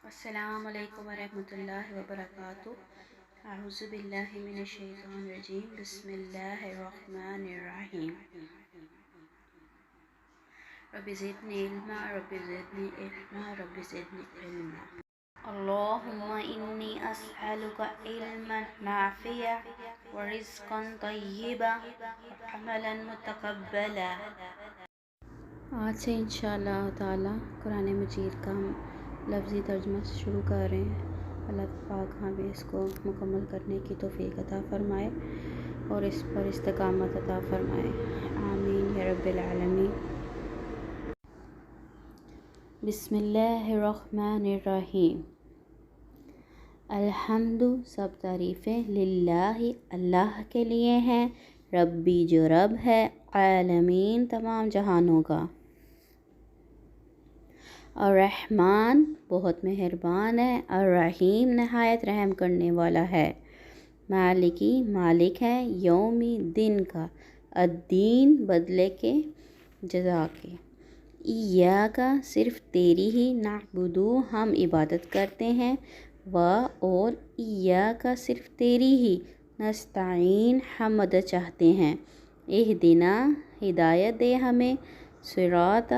السلام علیکم ورحمۃ اللہ وبرکاتہ۔ اعوذ باللہ من الشیطان الرجیم، بسم اللہ الرحمن الرحیم۔ رب زدنی علما رب زدنی علما رب زدنی علما۔ اللہم انی اسألک علما نافعا ورزقا طیبا وعملا متقبلا۔ آج سے انشاءاللہ تعالی قرآن مجید کا ہم لفظی ترجمہ سے شروع کر رہے ہیں۔ اللہ پاک ہمیں اس کو مکمل کرنے کی توفیق عطا فرمائے اور اس پر استقامت عطا فرمائے، آمین یا رب العالمین۔ بسم اللہ الرحمن الرحیم۔ الحمد سب تعریفیں للہ اللہ کے لیے ہیں، ربی جو رب ہے، عالمین تمام جہانوں کا، الرحمن بہت مہربان ہے، الرحیم نہایت رحم کرنے والا ہے، مالکی مالک ہے، یومی دن کا، الدین بدلے کے، جزا کے، ایاک صرف تیری ہی، نعبدو ہم عبادت کرتے ہیں، و اور ایاک صرف تیری ہی، نستعین ہم مدد چاہتے ہیں، اہدنا ہدایت دے ہمیں، صراط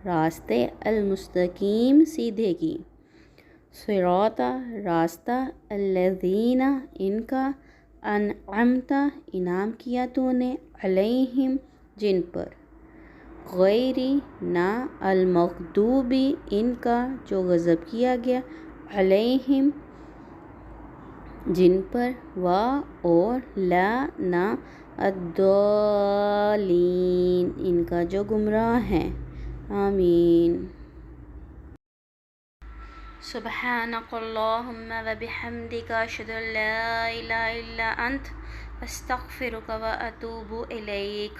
راستے، المستقیم سیدھے کی، صراط راستہ، الذین ان کا، انعمت انعام کیا تو نے، علیہم جن پر، غیری نہ، المغضوبی ان کا جو غضب کیا گیا، علیہم جن پر، و اور لا نہ، الضالین ان کا جو گمراہ ہیں، آمین۔ سبحانک اللہم و بحمدک، اشہد ان لا الہ الا انت، استغفرک و اتوب الیک۔